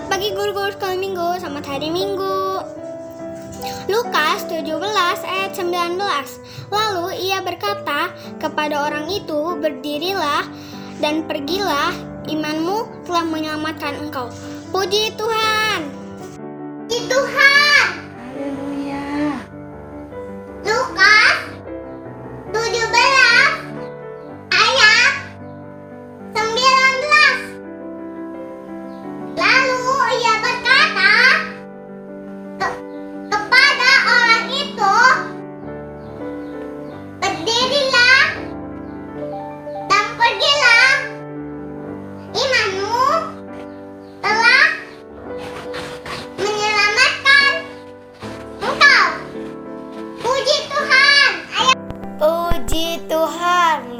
Selamat pagi guru-guru sekolah minggu, selamat hari minggu. Lukas 17 ayat 19. Lalu ia berkata kepada orang itu, berdirilah dan pergilah, imanmu telah menyelamatkan engkau. Puji Tuhan. Puji Tuhan. Haleluya.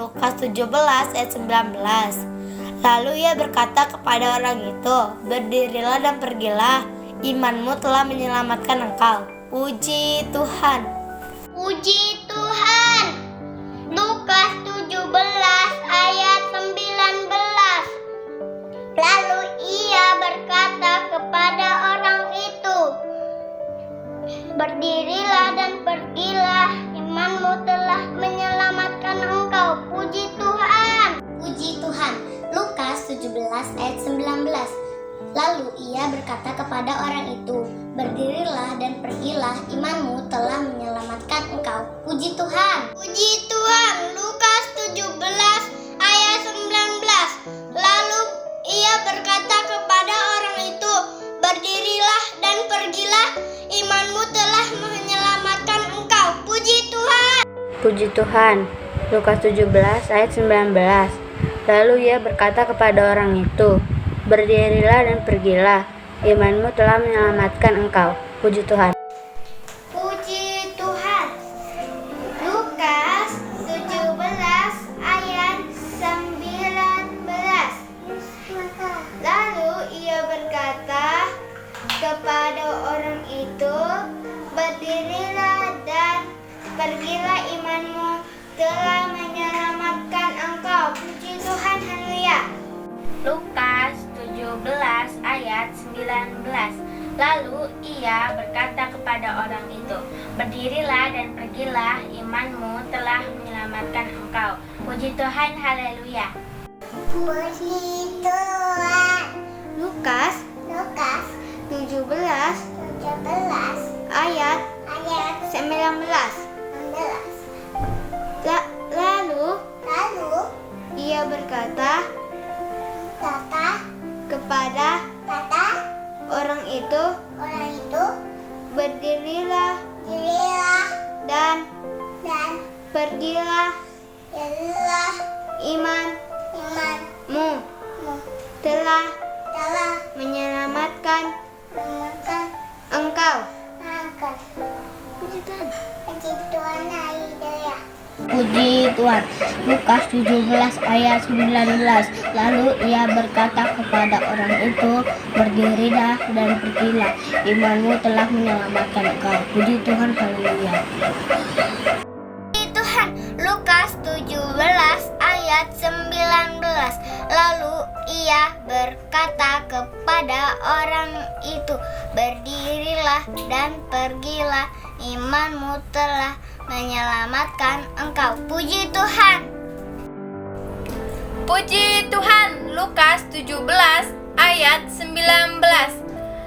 Lukas 17 ayat 19. Lalu ia berkata kepada orang itu, berdirilah dan pergilah, imanmu telah menyelamatkan engkau. Puji Tuhan. Puji Tuhan. Lukas 17 ayat 19. Lalu ia berkata kepada orang itu, berdirilah dan pergilah, imanmu telah menyelamatkan engkau. Puji Tuhan. Puji Tuhan. Lukas 17 ayat 19. Lalu ia berkata kepada orang itu, berdirilah dan pergilah, imanmu telah menyelamatkan engkau. Puji Tuhan. Puji Tuhan. Lukas 17 ayat 19. Lalu ia berkata kepada orang itu, berdirilah dan pergilah, imanmu telah menyelamatkan engkau. Puji Tuhan. Puji Tuhan. Lukas 17 ayat 19. Lalu ia berkata kepada orang itu, berdirilah dan pergilah, imanmu telah menyelamatkan engkau. Puji Tuhan. Puji Tuhan. Lukas 17 ayat 19. Lalu ia berkata kepada orang itu, berdirilah dan pergilah, imanmu telah menyelamatkan engkau. Puji Tuhan. Puji Tuhan. Lukas 17 ayat 19. Lalu ia berkata kepada orang itu, berdirilah dan pergilah, imanmu telah menyelamatkan engkau. Puji Tuhan. Haleluya. Lukas 17 ayat 19. Lalu ia berkata kepada orang itu, berdirilah dan pergilah, imanmu telah menyelamatkan engkau. Puji Tuhan. Haleluya. Puji Tuhan. Lukas 17 ayat 19. Lalu ia berkata kepada orang itu, berdirilah dan pergilah, imanmu telah menyelamatkan engkau. Puji Tuhan. Puji Tuhan. Lukas 17 ayat 19. Lalu ia berkata kepada orang itu, berdirilah dan pergilah, imanmu telah menyelamatkan engkau. Puji Tuhan. Haleluya. Puji Tuhan. Lukas 17 ayat 19. Lalu ia berkata kepada orang itu, berdirilah dan pergilah, imanmu telah menyelamatkan engkau. Puji Tuhan. Puji Tuhan. Lukas 17 ayat 19.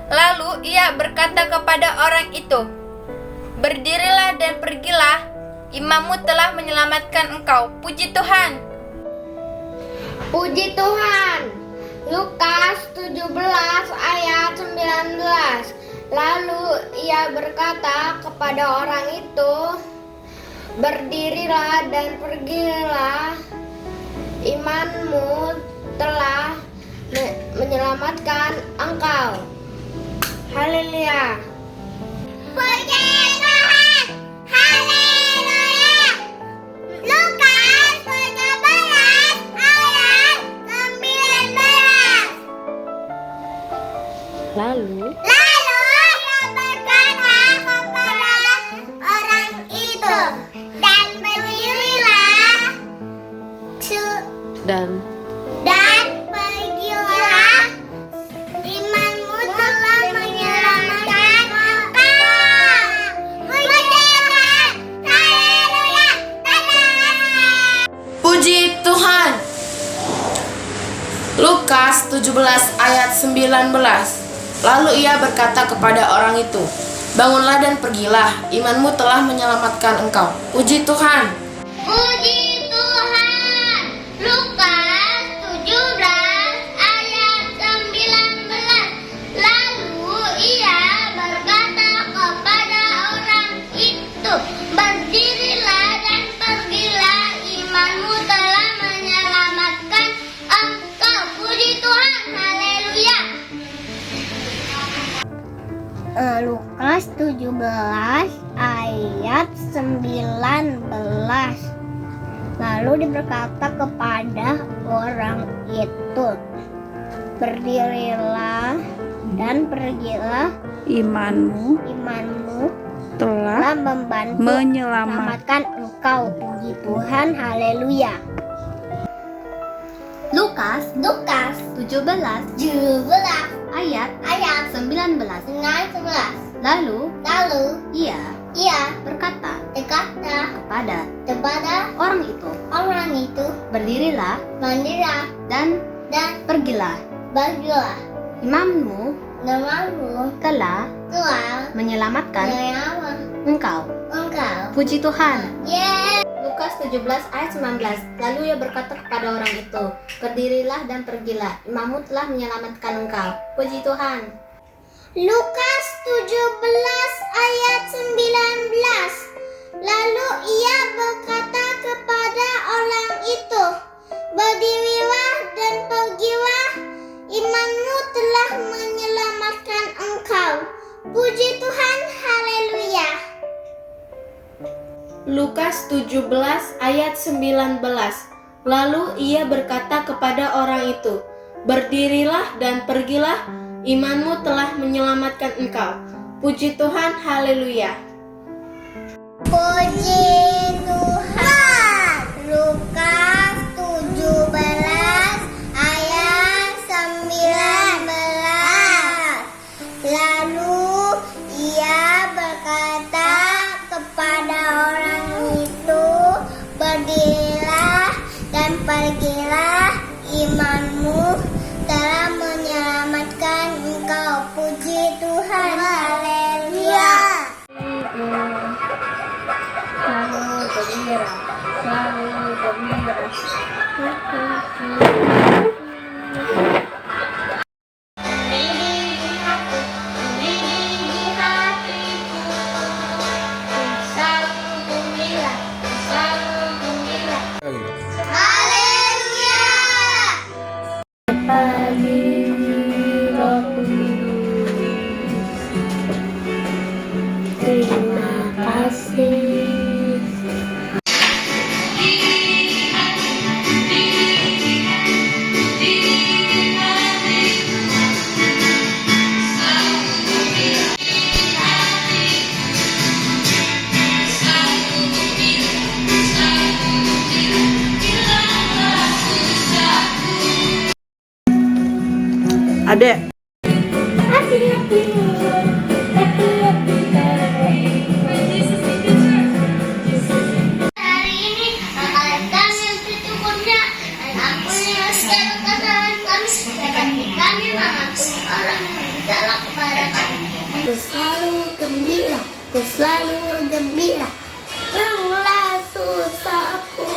Lalu ia berkata kepada orang itu, berdirilah dan pergilah, imanmu telah menyelamatkan engkau. Puji Tuhan. Puji Tuhan. Lukas 17 ayat 19. Lalu ia berkata kepada orang itu, berdirilah dan pergilah, imanmu telah menyelamatkan engkau. Haleluya. Puji Tuhan. Haleluya. Lukas 17 ayat 19. Lalu ia berkata kepada orang itu, dan berdirilah dan pergilah, imanmu Lukas 17 ayat 19. Lalu ia berkata kepada orang itu, "Bangunlah dan pergilah, imanmu telah menyelamatkan engkau." Puji Tuhan. Puji Tuhan. Lukas 17 ayat 19. Lalu ia berkata kepada orang itu, "Berdirilah dan pergilah, imanmu telah menyelamatkan engkau." Puji Tuhan. Haleluya. Lukas 17 ayat 19. Lalu diberkata kepada orang itu, "Berdirilah dan pergilah, Imanmu telah telah membantu menyelamatkan. menyelamatkan engkau." Puji Tuhan. Haleluya. Lukas 17 ayat 19. Lalu ia berkata kepada orang itu, "Berdirilah dan pergilah, imanmu telah menyelamatkan engkau." Puji Tuhan. Lukas 17 ayat 19. Lalu ia berkata kepada orang itu, "Berdirilah dan pergilah, imanmu telah menyelamatkan engkau." Puji Tuhan. Lukas 17 ayat 19. Lalu ia berkata kepada orang itu, "Berdirilah dan pergilah, imanmu telah menyelamatkan engkau." Puji Tuhan. Haleluya. Lukas 17 ayat 19. Lalu ia berkata kepada orang itu, "Berdirilah dan pergilah, imanmu telah menyelamatkan engkau." Puji Tuhan. Haleluya. Puji Tuhan. Lukas 17 ayat 19. Lalu ia berkata kepada orang itu, "Berdirilah dan pergilah, imanmu telah menyelamatkan engkau." Puji Tuhan. Haleluya. Adek, Hari ini kami yang secukupnya, dan ampuni segala kesalahan kami, dan kami mengampuni orang yang bersalah kepada kami. Ku selalu gembira, Engkaulah susahku.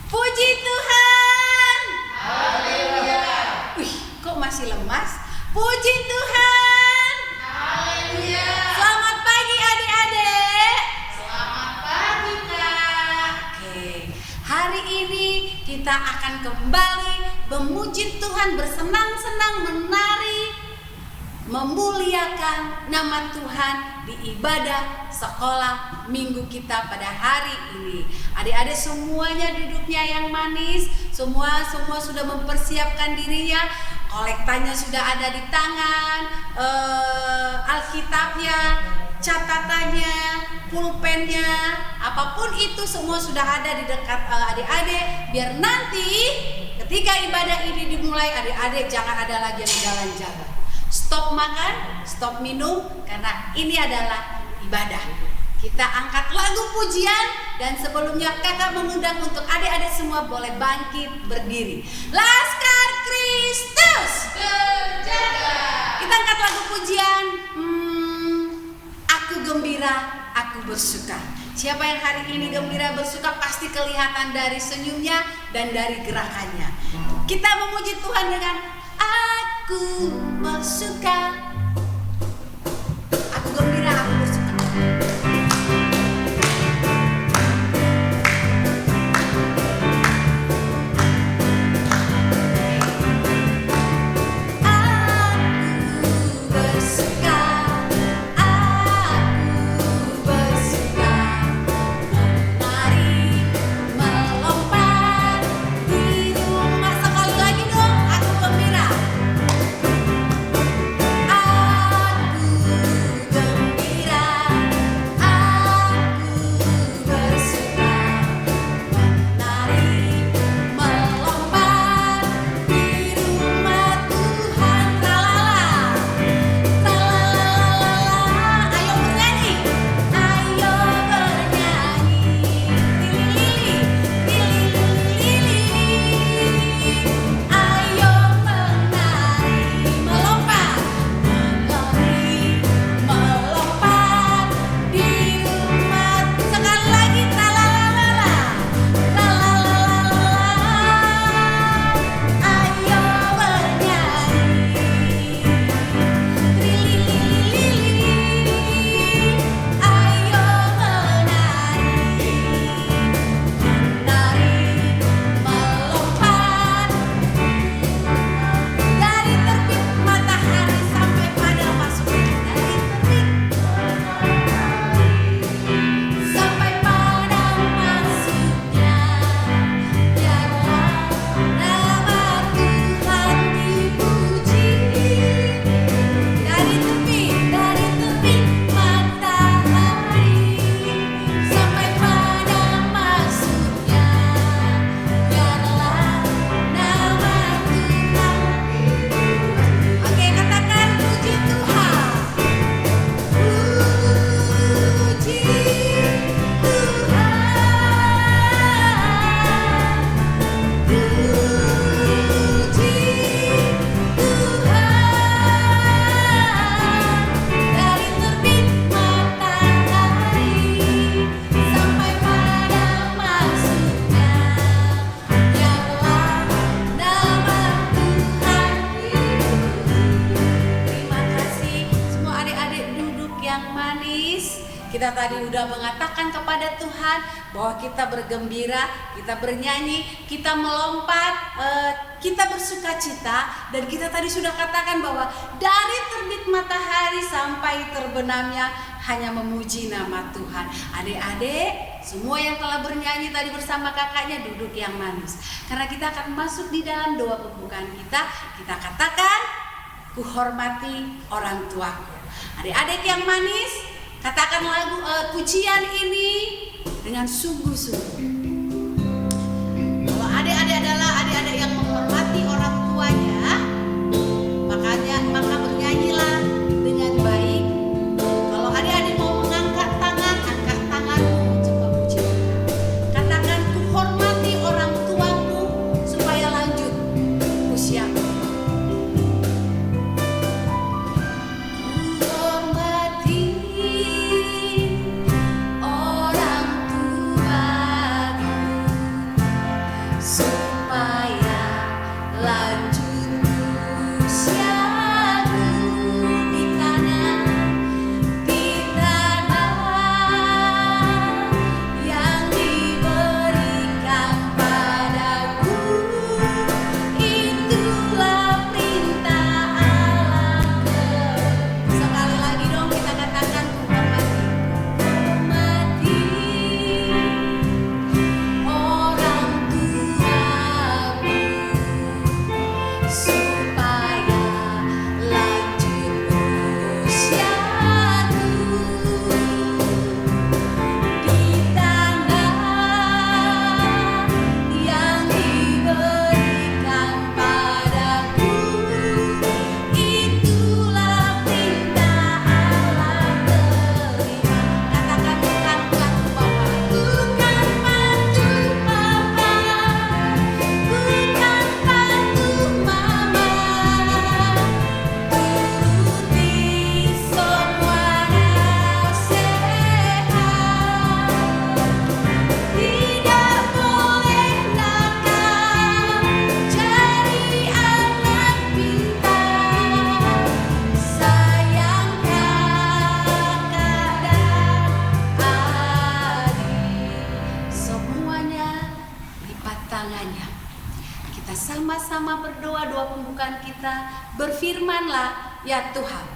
Puji Tuhan. Haleluya. Wih, kok masih lemas? Puji Tuhan. Haleluya. Selamat pagi adik-adik. Selamat pagi Kak. Oke, hari ini kita akan kembali memuji Tuhan, bersenang-senang menari memuliakan nama Tuhan di ibadah sekolah minggu kita pada hari ini. Adik-adik semuanya duduknya yang manis, semua sudah mempersiapkan dirinya, kolektanya sudah ada di tangan, Alkitabnya, catatannya, pulpennya, apapun itu semua sudah ada di dekat adik-adik, biar nanti ketika ibadah ini dimulai adik-adik jangan ada lagi yang jalan-jalan. Stop makan, stop minum, karena ini adalah ibadah. Kita angkat lagu pujian, dan sebelumnya kakak mengundang untuk adik-adik semua boleh bangkit berdiri. Laskar Kristus berjaga. Kita angkat lagu pujian. Aku gembira, aku bersuka. Siapa yang hari ini gembira bersuka pasti kelihatan dari senyumnya dan dari gerakannya. Kita memuji Tuhan dengan aku bersuka. Aku gembira, aku bersuka. Kita tadi udah mengatakan kepada Tuhan bahwa kita bergembira, kita bernyanyi, kita melompat, kita bersuka cita. Dan kita tadi sudah katakan bahwa dari terbit matahari sampai terbenamnya hanya memuji nama Tuhan. Adik-adik, semua yang telah bernyanyi tadi bersama kakaknya duduk yang manis. Karena kita akan masuk di dalam doa pembukaan kita. Kita katakan, ku hormati orang tuaku. Adik-adik yang manis, katakan lagu pujian ini dengan sungguh-sungguh. Kalau adik-adik adalah adik-adik yang menghormati orang tuanya, maka bernyanyilah dengan baik. Kalau adik-adik mau mengangkat tangan, angkat tanganmu coba puji. Katakan, ku hormati orang tuaku supaya lanjut usiaku. banyak. Kita sama-sama berdoa, doa pembukaan kita. Berfirmanlah ya Tuhan.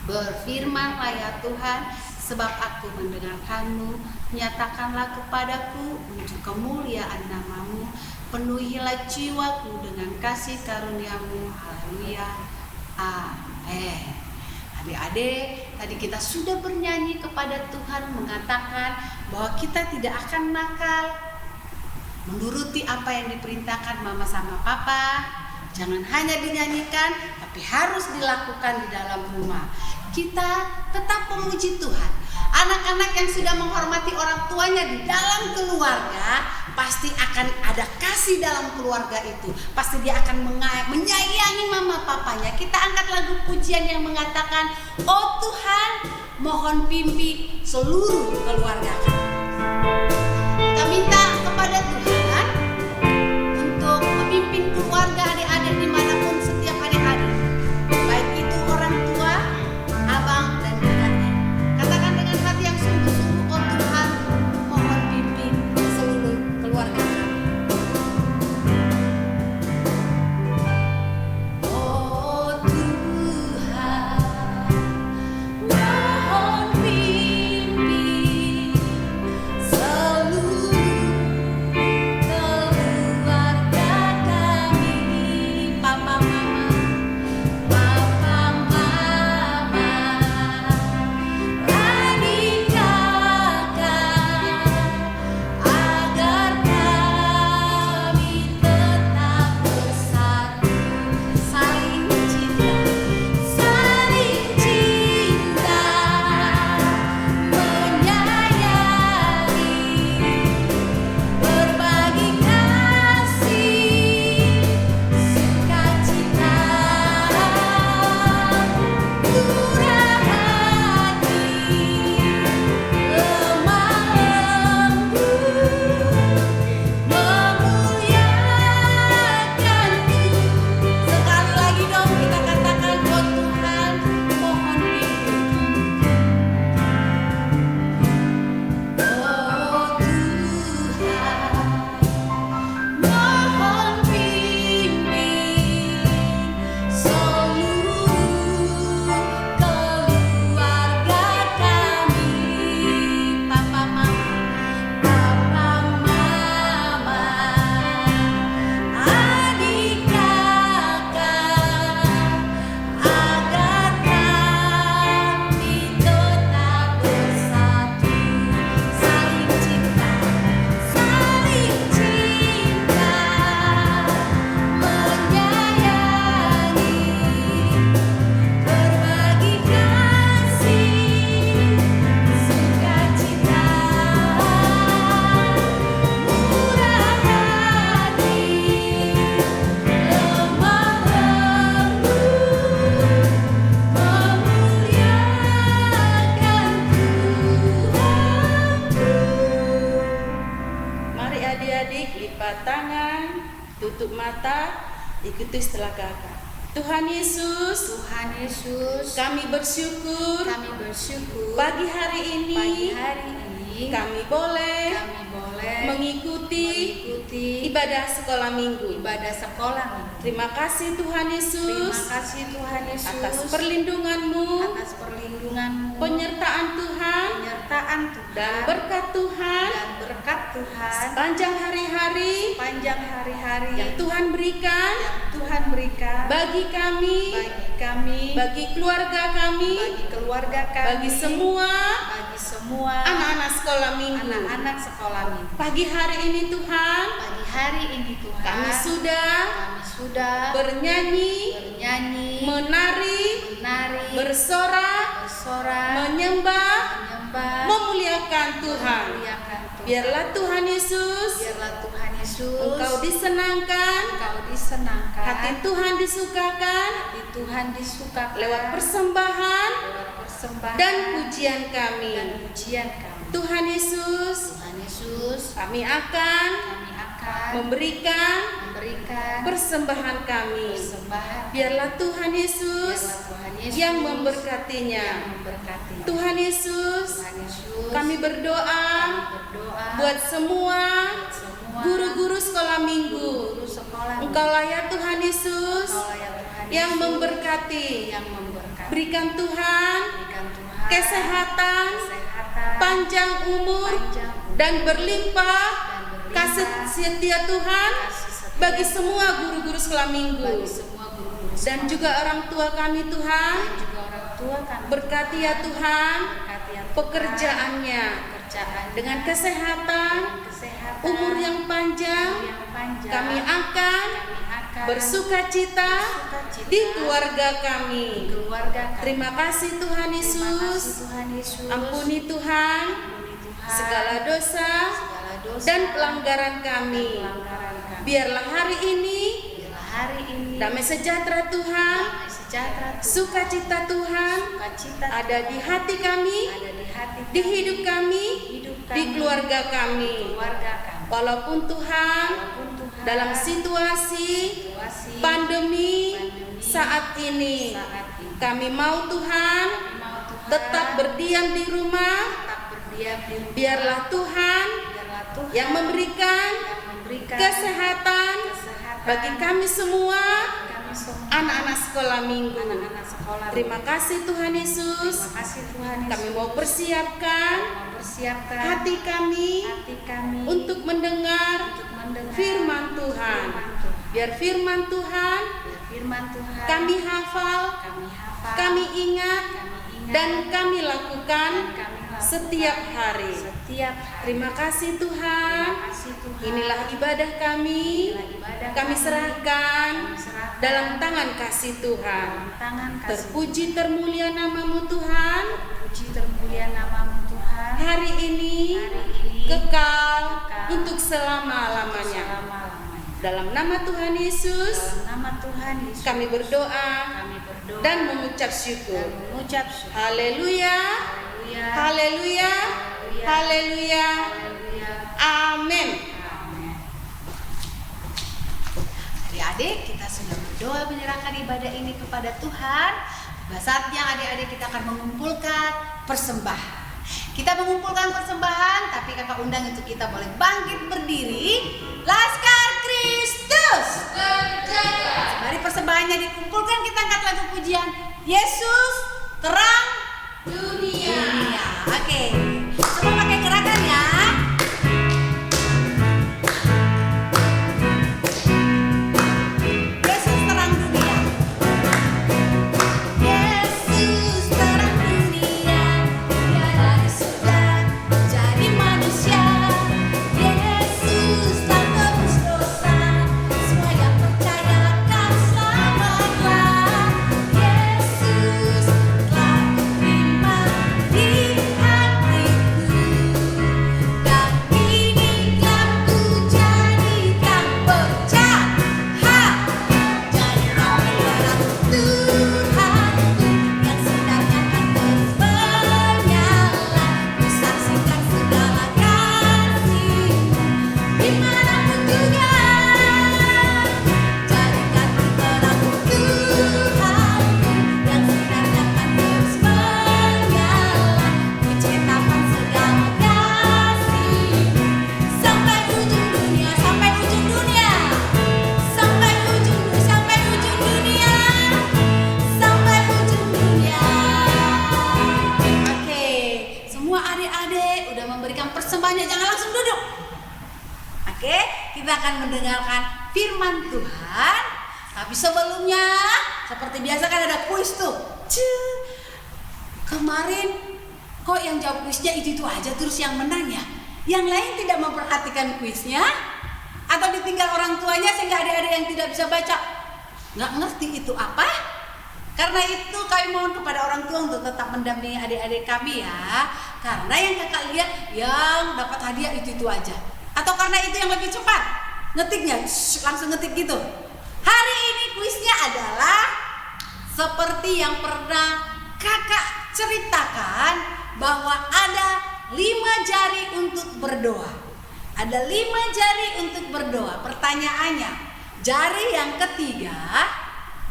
Berfirmanlah ya Tuhan, sebab aku mendengarkanmu. Nyatakanlah kepadaku untuk kemuliaan namamu. Penuhilah jiwaku dengan kasih karuniamu. Haleluya. Amin. Adik-adik, tadi kita sudah bernyanyi kepada Tuhan, mengatakan bahwa kita tidak akan nakal, menuruti apa yang diperintahkan mama sama papa. Jangan hanya dinyanyikan, tapi harus dilakukan di dalam rumah. Kita tetap memuji Tuhan. Anak-anak yang sudah menghormati orang tuanya di dalam keluarga, pasti akan ada kasih dalam keluarga itu. Pasti dia akan menyayangi mama papanya. Kita angkat lagu pujian yang mengatakan, oh Tuhan, mohon pimpin seluruh keluarga kami. Kita minta kepada Tuhan untuk memimpin keluarga adik-adik dimanapun setiap adik-adik, baik itu orang tua, abang dan kakaknya. Katakan dengan hati yang sungguh-sungguh, oh Tuhan, mohon pimpin seluruh keluarga kami. Oh Tuhan, mohon pimpin seluruh tutup mata, ikuti setelah kakak. Tuhan Yesus, kami bersyukur, pagi hari ini, kami boleh mengikuti ibadah sekolah minggu. Terima kasih Tuhan Yesus, atas perlindungan-Mu, penyertaan Tuhan, dan berkat Tuhan, sepanjang hari-hari yang Tuhan berikan, bagi kami, bagi keluarga kami, bagi semua anak-anak sekolah minggu. Pagi hari ini Tuhan, kami sudah bernyanyi, menari, bersorak, menyembah, memuliakan Tuhan. Biarlah Tuhan Yesus, Engkau disenangkan, hati Tuhan disukakan, lewat persembahan dan pujian kami. Tuhan Yesus, kami akan memberikan persembahan kami. Biarlah Tuhan Yesus yang memberkatinya. Tuhan Yesus, kami berdoa buat semua guru-guru sekolah minggu. Engkaulah ya Tuhan Yesus yang memberkati. Berikan Tuhan kesehatan, panjang umur, dan berlimpah kasih setia Tuhan bagi semua guru-guru sekolah minggu dan juga orang tua kami Tuhan. Berkati ya Tuhan pekerjaannya dengan kesehatan, umur yang panjang. Kami akan bersukacita di keluarga kami. Terima kasih Tuhan Yesus. Ampuni Tuhan segala dosa dan pelanggaran kami. Biarlah hari ini damai sejahtera Tuhan, sukacita Tuhan ada di hati kami, di hidup kami, di keluarga kami. Walaupun Tuhan dalam situasi pandemi saat ini, kami mau Tuhan tetap berdiam di rumah. Biarlah Tuhan yang memberikan kesehatan bagi kami semua anak-anak sekolah minggu. Terima kasih Tuhan Yesus. Kami mau persiapkan hati kami untuk mendengar firman Tuhan. Biar firman Tuhan kami hafal, kami ingat, dan kami lakukan setiap hari. Terima kasih Tuhan. Inilah ibadah kami. Kami serahkan dalam tangan kasih Tuhan. Terpuji termulia namamu Tuhan. Hari ini kekal untuk selama-lamanya. Dalam nama Tuhan Yesus, kami berdoa dan mengucap syukur. Haleluya. Haleluya. Haleluya. Amin. Adik-adik, kita sudah berdoa menyerahkan ibadah ini kepada Tuhan. Saatnya adik-adik kita akan mengumpulkan persembahan. Kita mengumpulkan persembahan, tapi kakak undang untuk kita boleh bangkit berdiri. Laskar Kristus. Mari persembahannya dikumpulkan, kita angkat lagu pujian Yesus terang dunia. Oke, semua pakai gerakan ya. Yesus terang dunia. Yesus terang dunia. Dia dari surga jadi manusia. Yesus telah tebus dosa. Semua yang percaya akan selamatlah. Yesus telah terima di hatiku. Dan kini kan ku jadikan bercahaya. Jadilah terang Tuhanku yang sedangkan terus menyala. Ku saksikan segala kasih dimanapun juga. Jadikan terang Tuhanku yang sedangkan terus menyala. Ku ceritakan segala kasih sampai ujung dunia, sampai ujung dunia, sampai ujung dunia, sampai ujung dunia, sampai ujung dunia. Oke, semua adik-adik udah memberikan persembahannya, jangan langsung duduk. Oke, kita akan mendengarkan firman Tuhan. Tapi sebelumnya, seperti biasa kan ada kuis tuh. Kemarin kok yang jawab kuisnya itu aja terus yang menang ya? Yang lain tidak memperhatikan kuisnya? Atau ditinggal orang tuanya sehingga adik-adik yang tidak bisa baca nggak ngerti itu apa? Karena itu kami mohon kepada orang tua untuk tetap mendampingi adik-adik kami ya. Karena yang kakak lihat yang dapat hadiah itu aja. Atau karena itu yang lebih cepat ngetiknya, langsung ngetik gitu. Hari ini kuisnya adalah seperti yang pernah kakak ceritakan bahwa ada 5 jari untuk berdoa. Ada 5 jari untuk berdoa. Pertanyaannya, jari yang ketiga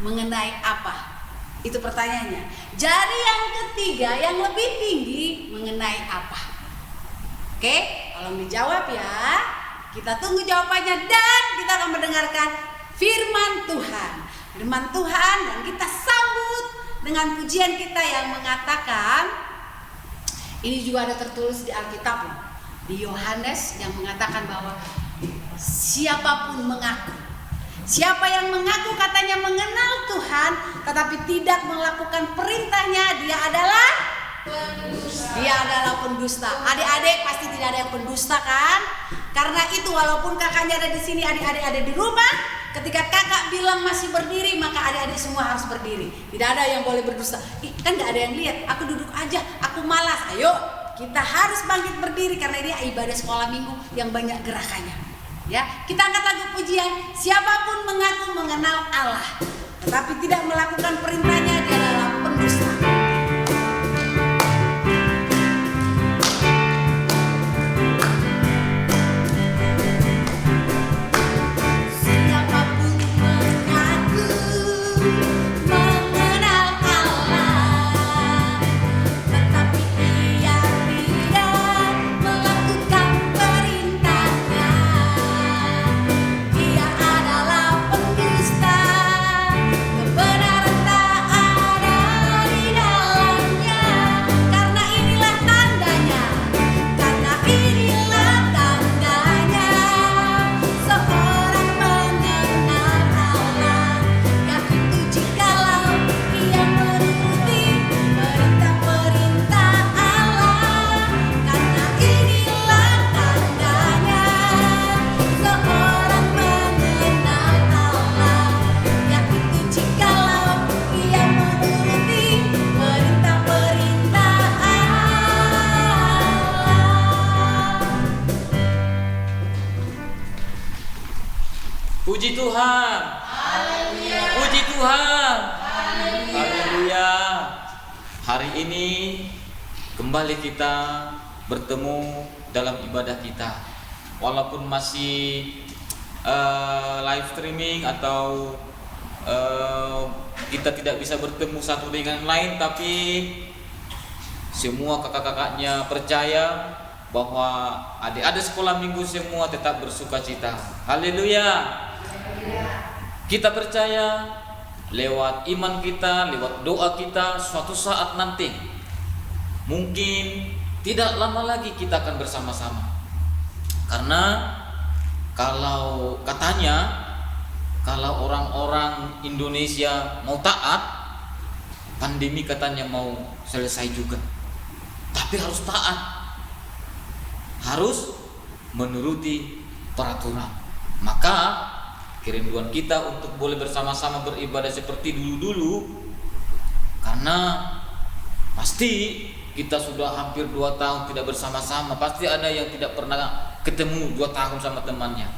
mengenai apa? Itu pertanyaannya. Jari yang ketiga yang lebih tinggi mengenai apa? Oke, tolong dijawab ya. Kita tunggu jawabannya dan kita akan mendengarkan firman Tuhan. Firman Tuhan, dan kita sambut dengan pujian kita yang mengatakan, ini juga ada tertulis di Alkitab loh, di Yohanes yang mengatakan bahwa siapapun mengaku, siapa yang mengaku katanya mengenal Tuhan tetapi tidak melakukan perintahnya, dia adalah pendusta. Adik-adik pasti tidak ada yang pendusta kan? Karena itu walaupun kakaknya ada di sini, adik-adik ada di rumah, ketika kakak bilang masih berdiri, maka adik-adik semua harus berdiri. Tidak ada yang boleh berdusta. Kan gak ada yang lihat, aku duduk aja, aku malas. Ayo, kita harus bangkit berdiri karena ini ibadah sekolah minggu yang banyak gerakannya. Ya, kita angkat lagu pujian. Siapapun mengaku mengenal Allah tetapi tidak melakukan perintahnya, dia adalah pendusta. Puji Tuhan. Haleluya. Puji Tuhan. Haleluya. Hari ini kembali kita bertemu dalam ibadah kita. Walaupun masih live streaming atau kita tidak bisa bertemu satu dengan lain, tapi semua kakak-kakaknya percaya bahwa adik-adik sekolah minggu semua tetap bersuka cita. Haleluya. Kita percaya lewat iman kita, lewat doa kita, suatu saat nanti mungkin tidak lama lagi kita akan bersama-sama. Karena kalau katanya kalau orang-orang Indonesia mau taat, pandemi katanya mau selesai juga. Tapi harus taat, harus menuruti peraturan. Maka kerinduan kita untuk boleh bersama-sama beribadah seperti dulu-dulu, karena pasti kita sudah hampir 2 tahun tidak bersama-sama. Pasti ada yang tidak pernah ketemu 2 tahun sama temannya.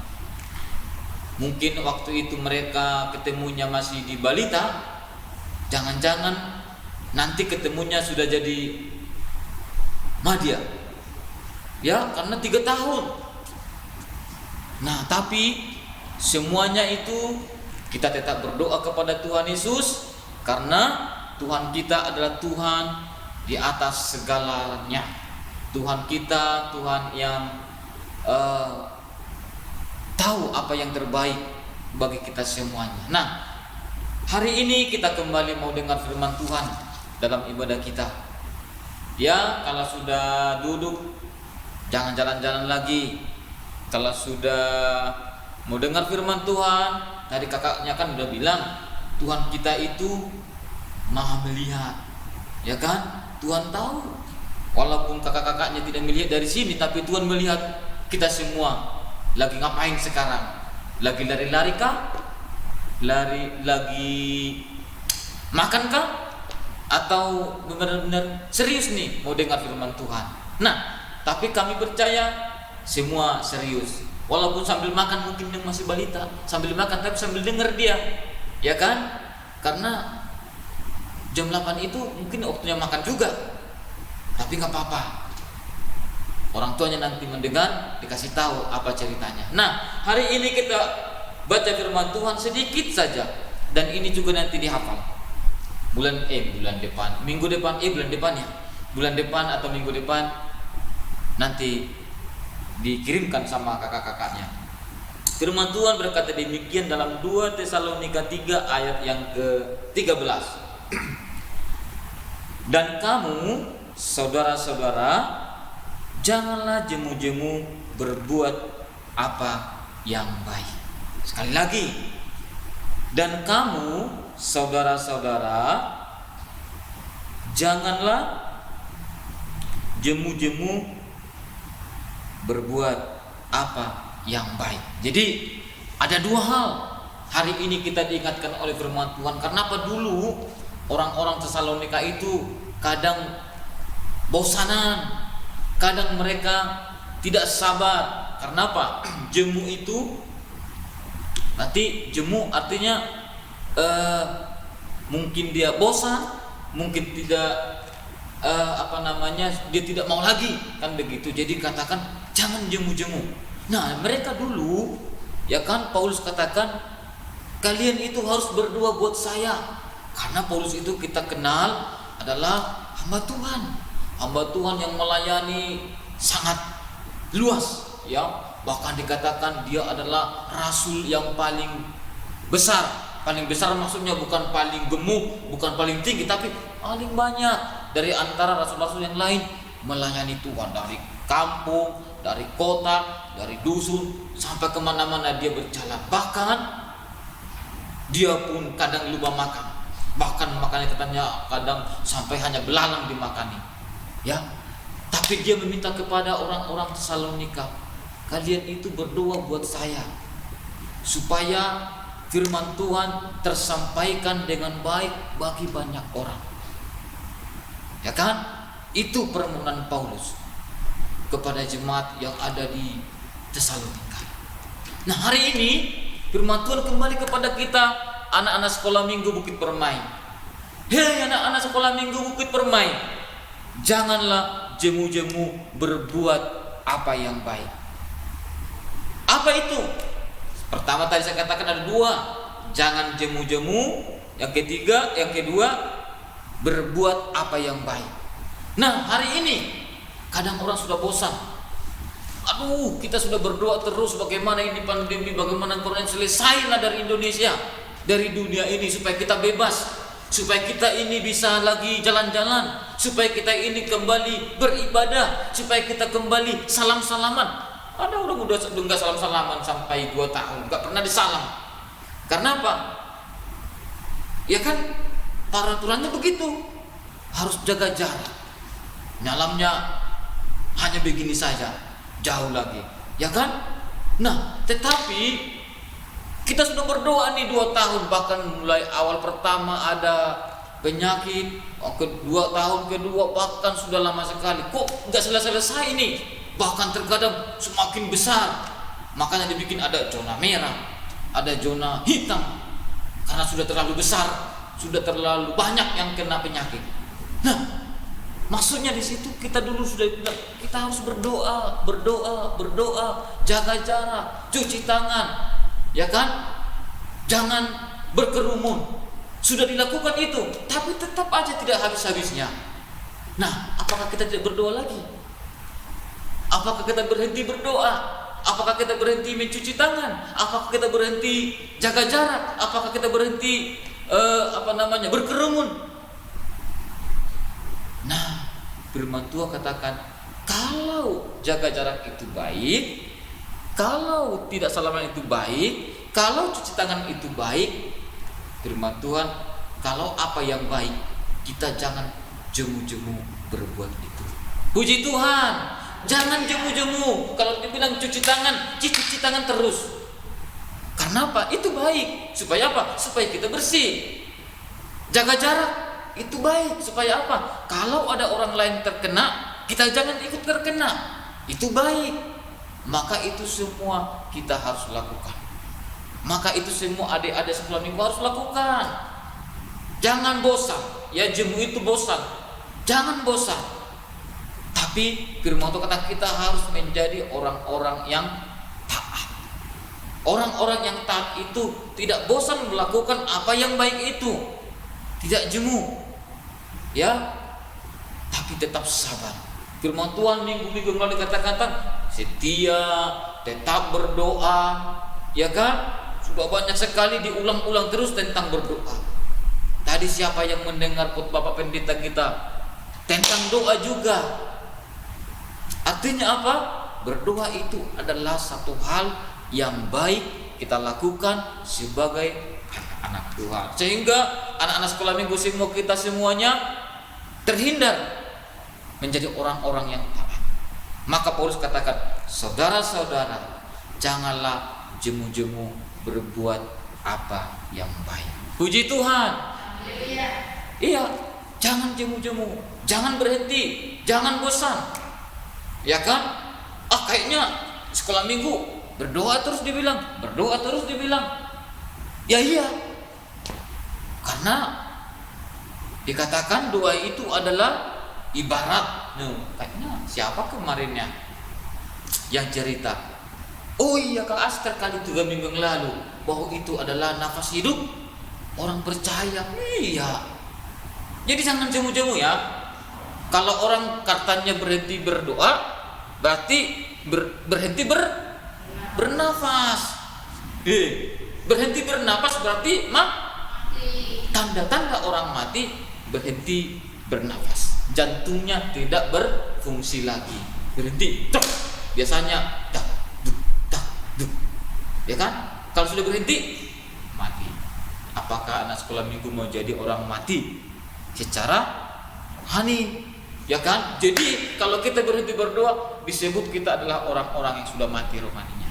Mungkin waktu itu mereka ketemunya masih di balita, jangan-jangan nanti ketemunya sudah jadi madya, ya, karena 3 tahun. Nah, tapi semuanya itu kita tetap berdoa kepada Tuhan Yesus, karena Tuhan kita adalah Tuhan di atas segalanya. Tuhan kita, Tuhan yang tahu apa yang terbaik bagi kita semuanya. Nah, hari ini kita kembali mau dengar firman Tuhan dalam ibadah kita. Ya, kalau sudah duduk jangan jalan-jalan lagi. Kalau sudah mau dengar firman Tuhan, tadi kakaknya kan udah bilang Tuhan kita itu maha melihat, ya kan? Tuhan tahu. Walaupun kakak-kakaknya tidak melihat dari sini, tapi Tuhan melihat kita semua lagi ngapain sekarang. Lagi lari-lari kah? Lagi makan kah? Atau benar-benar serius nih mau dengar firman Tuhan. Nah, tapi kami percaya semua serius. Walaupun sambil makan, mungkin yang masih balita sambil makan tapi sambil dengar dia, ya kan? Karena jam 8 itu mungkin waktunya makan juga, tapi nggak apa-apa. Orang tuanya nanti mendengar, dikasih tahu apa ceritanya. Nah, hari ini kita baca firman Tuhan sedikit saja, dan ini juga nanti dihafal. Bulan depan, minggu depan, bulan depan ya. Bulan depan atau minggu depan nanti dikirimkan sama kakak-kakaknya. Firman Tuhan berkata demikian dalam 2 Tesalonika 3 ayat yang ke-13. Dan kamu, saudara-saudara, janganlah jemu-jemu berbuat apa yang baik. Sekali lagi. Dan kamu, saudara-saudara, janganlah jemu-jemu berbuat apa yang baik. Jadi ada dua hal hari ini kita diingatkan oleh firman Tuhan. Karena apa? Dulu orang-orang Tesalonika itu kadang bosanan, kadang mereka tidak sabar. Karena apa? Jemu itu nanti jemu artinya mungkin dia bosan, mungkin tidak dia tidak mau lagi, kan begitu. Jadi katakan jangan jemu-jemu. Nah, mereka dulu ya kan Paulus katakan kalian itu harus berdoa buat saya. Karena Paulus itu kita kenal adalah hamba Tuhan. Hamba Tuhan yang melayani sangat luas ya. Bahkan dikatakan dia adalah rasul yang paling besar. Paling besar maksudnya bukan paling gemuk, bukan paling tinggi, tapi paling banyak dari antara rasul-rasul yang lain melayani Tuhan. Dari kampung, dari kota, dari dusun, sampai kemana-mana dia berjalan. Bahkan dia pun kadang lupa makan. Bahkan makannya katanya kadang sampai hanya belalang dimakani. Ya, tapi dia meminta kepada orang-orang Tesalonika, kalian itu berdoa buat saya supaya firman Tuhan tersampaikan dengan baik bagi banyak orang. Ya kan? Itu permohonan Paulus kepada jemaat yang ada di Tesalonika. Nah, hari ini firman Tuhan kembali kepada kita, anak-anak sekolah minggu Bukit Permai. Hei anak-anak sekolah minggu Bukit Permai, janganlah jemu-jemu berbuat apa yang baik. Apa itu? Pertama tadi saya katakan ada dua, jangan jemu-jemu. Yang ketiga, yang kedua, berbuat apa yang baik. Nah, hari ini kadang orang sudah bosan. Aduh, kita sudah berdoa terus bagaimana ini pandemi, bagaimana corona selesailah dari Indonesia, dari dunia ini supaya kita bebas, supaya kita ini bisa lagi jalan-jalan, supaya kita ini kembali beribadah, supaya kita kembali salam-salaman. Ada orang udah nggak salam-salaman sampai 2 tahun, nggak pernah disalam. Karena apa? Ya kan, peraturannya begitu, harus jaga jarak. Nyalamnya hanya begini saja, jauh lagi, ya kan? Nah, tetapi kita sudah berdoa nih 2 tahun, bahkan mulai awal pertama ada penyakit, kedua tahun kedua bahkan sudah lama sekali. Kok nggak selesai ini? Bahkan terkadang semakin besar. Makanya dibikin ada zona merah, ada zona hitam, karena sudah terlalu besar, sudah terlalu banyak yang kena penyakit. Nah, maksudnya di situ kita dulu sudah bilang kita harus berdoa, jaga jarak, cuci tangan, ya kan? Jangan berkerumun. Sudah dilakukan itu, tapi tetap aja tidak habis-habisnya. Nah, apakah kita tidak berdoa lagi? Apakah kita berhenti berdoa? Apakah kita berhenti mencuci tangan? Apakah kita berhenti jaga jarak? Apakah kita berhenti berkerumun? Nah, firman Tuhan katakan, kalau jaga jarak itu baik, kalau tidak salaman itu baik, kalau cuci tangan itu baik, firman Tuhan, kalau apa yang baik, kita jangan jemu-jemu berbuat itu. Puji Tuhan. Jangan jemu-jemu. Kalau dibilang cuci tangan terus. Karena apa? Itu baik. Supaya apa? Supaya kita bersih. Jaga jarak itu baik. Supaya apa? Kalau ada orang lain terkena, kita jangan ikut terkena. Itu baik. Maka itu semua kita harus lakukan. Maka itu semua adik-adik sekolah minggu harus lakukan. Jangan bosan. Ya, jemu itu bosan. Jangan bosan. Tapi firman Tuhan kata kita harus menjadi orang-orang yang taat. Orang-orang yang taat itu tidak bosan melakukan apa yang baik itu, tidak jemu, ya, tapi tetap sabar. Firman Tuhan minggu-minggu lalu dikatakan setia, tetap berdoa, ya kan? Sudah banyak sekali diulang-ulang terus tentang berdoa. Tadi siapa yang mendengar khotbah Bapak Pendeta kita tentang doa juga? Artinya apa? Berdoa itu adalah satu hal yang baik kita lakukan sebagai anak Tuhan, sehingga anak-anak sekolah minggu semua kita semuanya terhindar menjadi orang-orang yang taat. Maka Paulus katakan, saudara-saudara, janganlah jemu-jemu berbuat apa yang baik. Puji Tuhan. Iya, jangan jemu-jemu, jangan berhenti, jangan bosan. Ya kan? Kayaknya sekolah minggu berdoa terus dibilang. Ya iya. Karena dikatakan doa itu adalah ibarat. Kayaknya siapa kemarinnya yang cerita? Oh iya, Kak Aster kali 3 minggu yang lalu, bahwa itu adalah nafas hidup orang percaya. Iya. Jadi jangan jemu-jemu ya. Kalau orang katanya berhenti berdoa, berarti berhenti bernafas. Berhenti bernafas berarti tanda-tanda orang mati berhenti bernafas. Jantungnya tidak berfungsi lagi. Berhenti. Biasanya ya kan? Kalau sudah berhenti, mati. Apakah anak sekolah minggu mau jadi orang mati secara rohani? Ya kan? Jadi kalau kita berhenti berdoa, disebut kita adalah orang-orang yang sudah mati rohaninya.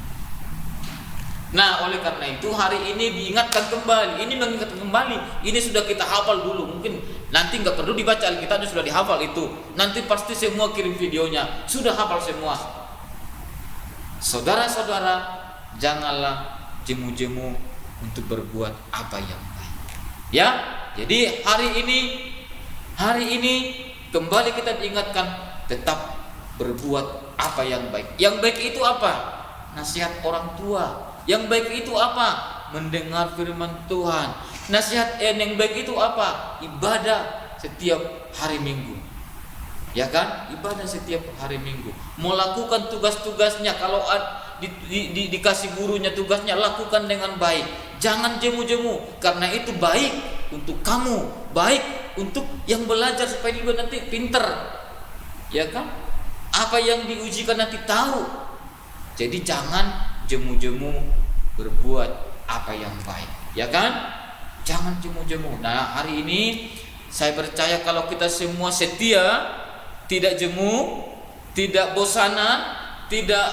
Nah, oleh karena itu hari ini diingatkan kembali. Ini mengingatkan kembali. Ini sudah kita hafal dulu. Mungkin nanti nggak perlu dibaca Alkitabnya, sudah dihafal itu. Nanti pasti semua kirim videonya. Sudah hafal semua. Saudara-saudara, janganlah jemu-jemu untuk berbuat apa yang baik. Ya, jadi hari ini kembali kita diingatkan tetap berbuat apa yang baik. Yang baik itu apa? Nasihat orang tua. Yang baik itu apa? Mendengar firman Tuhan. Nasihat yang baik itu apa? Ibadah setiap hari Minggu. Ya kan? Ibadah setiap hari Minggu. Melakukan tugas-tugasnya. Kalau dikasih gurunya tugasnya, lakukan dengan baik. Jangan jemu-jemu, karena itu baik untuk kamu, baik untuk yang belajar supaya dia nanti pinter. Ya kan? Apa yang diujikan nanti tahu. Jadi jangan jemu-jemu berbuat apa yang baik, ya kan? Jangan jemu-jemu. Nah, hari ini saya percaya kalau kita semua setia, tidak jemu, tidak bosanan, tidak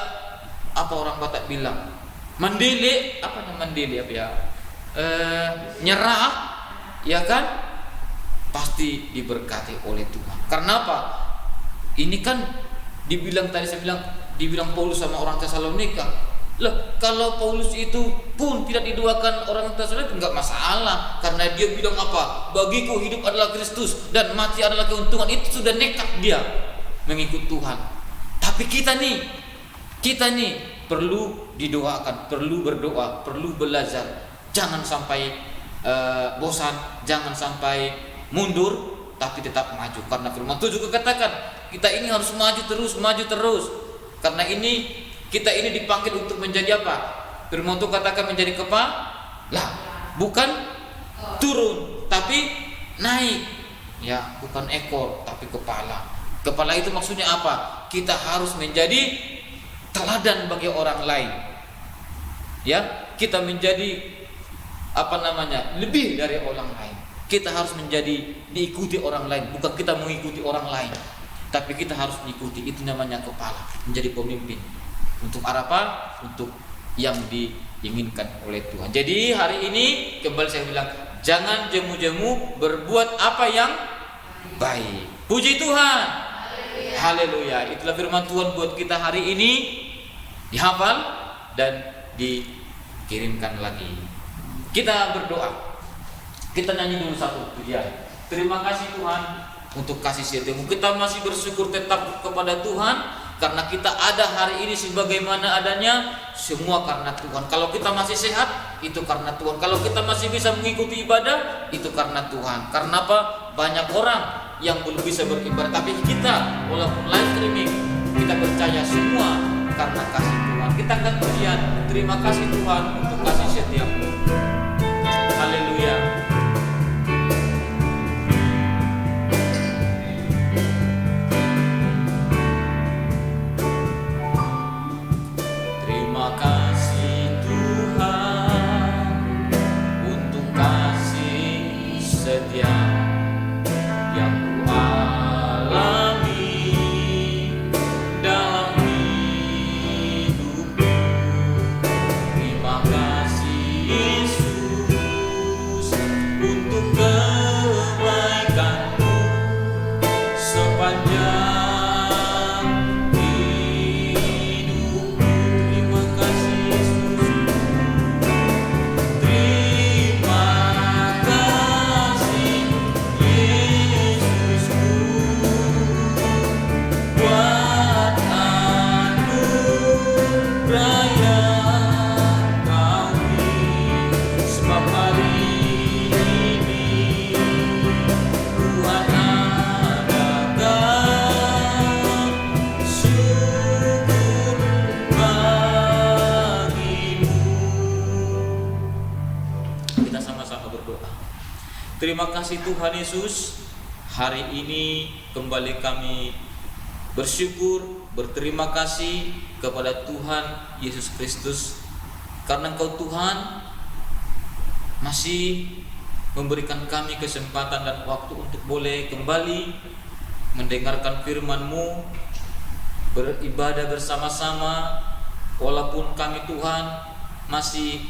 apa orang Batak bilang, mandili, apa namanya mandili apa ya? Nyerah, ya kan? Pasti diberkati oleh Tuhan. Karena apa? Ini kan dibilang tadi saya bilang, dibilang Paulus sama orang Tesalonika. Lah, kalau Paulus itu pun tidak didoakan orang Tesalonika enggak masalah, karena dia bilang apa? Bagiku hidup adalah Kristus dan mati adalah keuntungan. Itu sudah nekat dia mengikut Tuhan. Tapi kita nih perlu didoakan, perlu berdoa, perlu belajar. Jangan sampai bosan, jangan sampai mundur, tapi tetap maju. Karena firman Tuhan juga katakan, kita ini harus maju terus. Karena kita ini dipanggil untuk menjadi apa? Firman Tuhan katakan menjadi kepala, bukan turun, tapi naik. Ya, bukan ekor, tapi kepala. Kepala itu maksudnya apa? Kita harus menjadi teladan bagi orang lain. Ya, kita menjadi lebih dari orang lain. Kita harus menjadi diikuti orang lain, bukan kita mengikuti orang lain, tapi kita harus mengikuti. Itu namanya kepala, menjadi pemimpin. Untuk apa? Untuk yang diinginkan oleh Tuhan. Jadi hari ini kembali saya bilang, jangan jemu-jemu berbuat apa yang baik. Puji Tuhan. Haleluya. Itulah firman Tuhan buat kita hari ini, dihafal dan dikirimkan lagi. Kita berdoa. Kita nyanyi dulu satu pujian. Terima kasih Tuhan untuk kasih setiamu. Kita masih bersyukur tetap kepada Tuhan, karena kita ada hari ini sebagaimana adanya, semua karena Tuhan. Kalau kita masih sehat, itu karena Tuhan. Kalau kita masih bisa mengikuti ibadah, itu karena Tuhan. Karena apa? Banyak orang yang belum bisa beribadah, tapi kita walaupun live streaming, kita percaya semua karena kasih Tuhan. Kita akan pujian, terima kasih Tuhan untuk kasih setiap-Mu. Haleluya. Terima kasih Tuhan untuk kasih setia yang Ku alami dalam hidupku. Terima kasih Yesus untuk kebaikan-Mu sepanjang hidupku. Terima kasih Yesus. Terima kasih Yesusku buat anugerah yang Kau beri, sebab hari ini Tuhan adakan syukur bagimu. Kita sama-sama berdoa. Terima kasih Tuhan Yesus. Hari ini kembali kami bersyukur, berterima kasih kepada Tuhan Yesus Kristus, karena Engkau Tuhan masih memberikan kami kesempatan dan waktu untuk boleh kembali mendengarkan firman-Mu, beribadah bersama-sama, walaupun kami Tuhan masih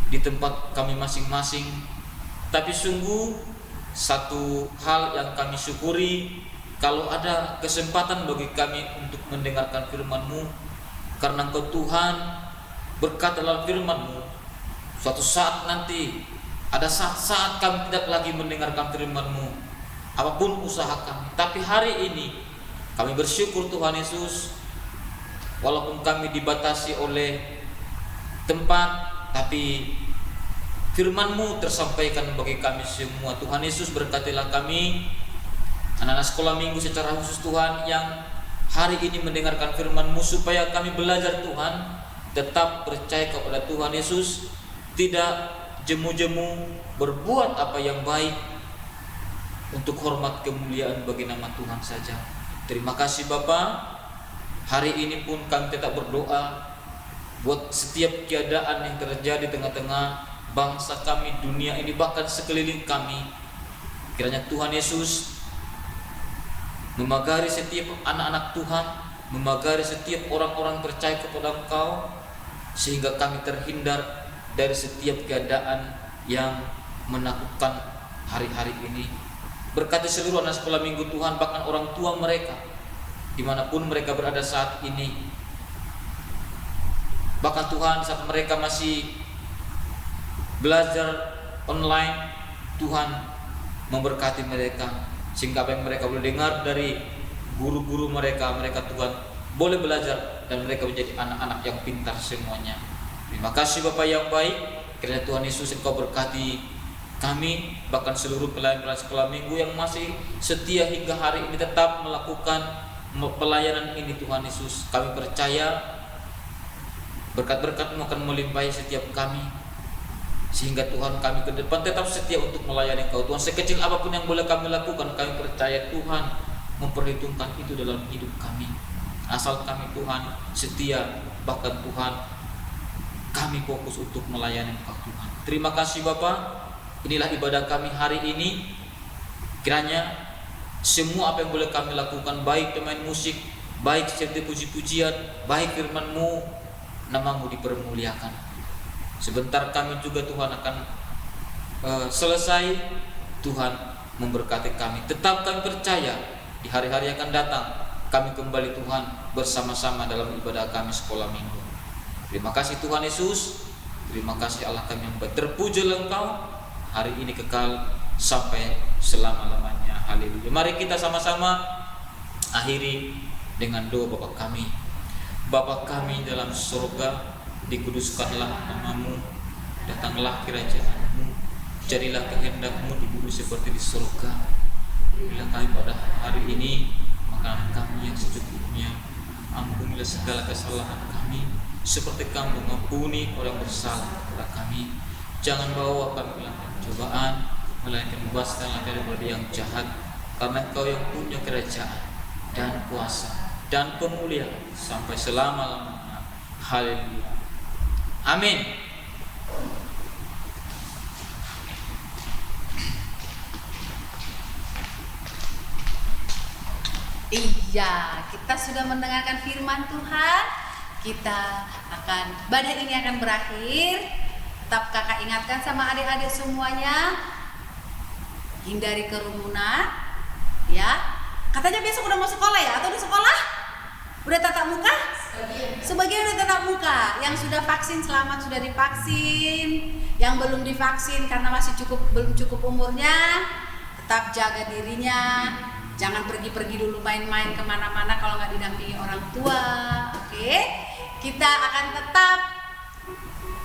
di tempat kami masing-masing. Tapi sungguh satu hal yang kami syukuri, kalau ada kesempatan bagi kami untuk mendengarkan firman-Mu, karena Engkau Tuhan berkata dalam firman-Mu, suatu saat nanti ada saat-saat kami tidak lagi mendengarkan firman-Mu, apapun usaha kami. Tapi hari ini kami bersyukur Tuhan Yesus, walaupun kami dibatasi oleh tempat, tapi firman-Mu tersampaikan bagi kami semua. Tuhan Yesus, berkatilah kami, anak-anak sekolah minggu secara khusus Tuhan, yang hari ini mendengarkan firman-Mu, supaya kami belajar Tuhan, tetap percaya kepada Tuhan Yesus, tidak jemu-jemu, berbuat apa yang baik untuk hormat kemuliaan bagi nama Tuhan saja. Terima kasih Bapa. Hari ini pun kami tetap berdoa buat setiap keadaan yang terjadi tengah-tengah bangsa kami, dunia ini, bahkan sekeliling kami. Kiranya Tuhan Yesus memagari setiap anak-anak Tuhan, memagari setiap orang-orang percaya kepada Engkau, sehingga kami terhindar dari setiap keadaan yang menakutkan hari-hari ini. Berkati seluruh anak sekolah minggu Tuhan, bahkan orang tua mereka, dimanapun mereka berada saat ini. Bahkan Tuhan, saat mereka masih belajar online, Tuhan memberkati mereka, sehingga apa yang mereka boleh dengar dari guru-guru mereka Tuhan boleh belajar, dan mereka menjadi anak-anak yang pintar semuanya. Terima kasih Bapa yang baik. Kiranya Tuhan Yesus Engkau berkati kami, bahkan seluruh pelayan-pelayan sekolah minggu yang masih setia hingga hari ini tetap melakukan pelayanan ini. Tuhan Yesus, kami percaya berkat-berkat-Mu akan melimpahi setiap kami, sehingga Tuhan kami ke depan tetap setia untuk melayani Engkau. Tuhan, sekecil apapun yang boleh kami lakukan, kami percaya Tuhan memperhitungkan itu dalam hidup kami. Asal kami Tuhan setia, bahkan Tuhan kami fokus untuk melayani Engkau Tuhan. Terima kasih Bapa. Inilah ibadah kami hari ini. Kiranya semua apa yang boleh kami lakukan, baik bermain musik, baik serta puji-pujian, baik firman-Mu, nama-Mu dipermuliakan. Sebentar kami juga Tuhan akan selesai. Tuhan memberkati kami. Tetap kami percaya di hari-hari yang akan datang kami kembali Tuhan bersama-sama dalam ibadah kami sekolah minggu. Terima kasih Tuhan Yesus. Terima kasih Allah kami yang baik. Terpujilah Engkau hari ini kekal sampai selama-lamanya. Haleluya. Mari kita sama-sama akhiri dengan doa Bapa kami. Bapa kami dalam surga, dikuduskanlah nama-Mu, datanglah kerajaan-Mu, jadilah kehendak-Mu di bumi seperti di surga. Bila kami pada hari ini makanan kami yang secukupnya, ampunilah segala kesalahan kami, seperti Kamu mengampuni orang bersalah kepada kami. Jangan bawa kami dalam pencobaan, melainkan bebaskanlah daripada yang jahat, karena Engkau yang punya kerajaan dan kuasa dan kemuliaan sampai selama-lamanya. Haleluya. Amin. Iya, kita sudah mendengarkan firman Tuhan. Badai ini akan berakhir. Tetap kakak ingatkan sama adik-adik semuanya, hindari kerumunan, ya. Katanya besok udah mau sekolah ya, atau udah sekolah? Udah tatap muka? Sebagian udah tatap muka. Yang sudah vaksin selamat sudah divaksin. Yang belum divaksin karena belum cukup umurnya, tetap jaga dirinya. Jangan pergi-pergi dulu main-main kemana-mana kalau nggak didampingi orang tua. Oke? Kita akan tetap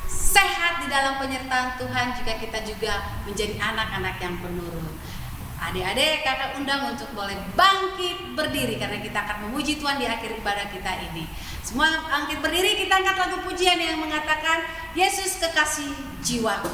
sehat di dalam penyertaan Tuhan jika kita juga menjadi anak-anak yang penurut. Adik-adik, kakak undang untuk boleh bangkit berdiri karena kita akan memuji Tuhan di akhir ibadah kita ini. Semua bangkit berdiri, kita angkat lagu pujian yang mengatakan Yesus kekasih jiwaku.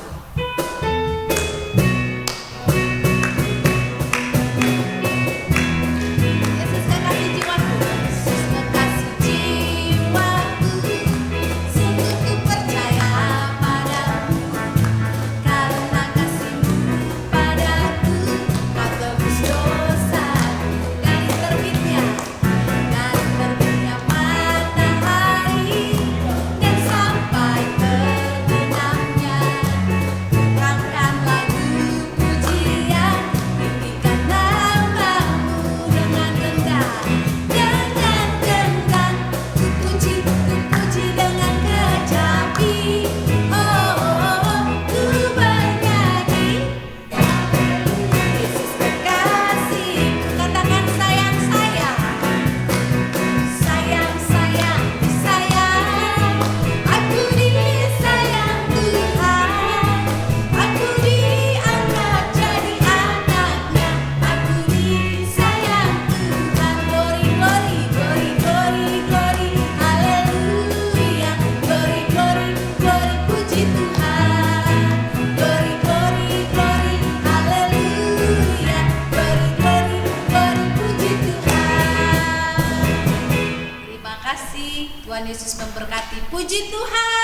Tuhan Yesus memberkati. Puji Tuhan.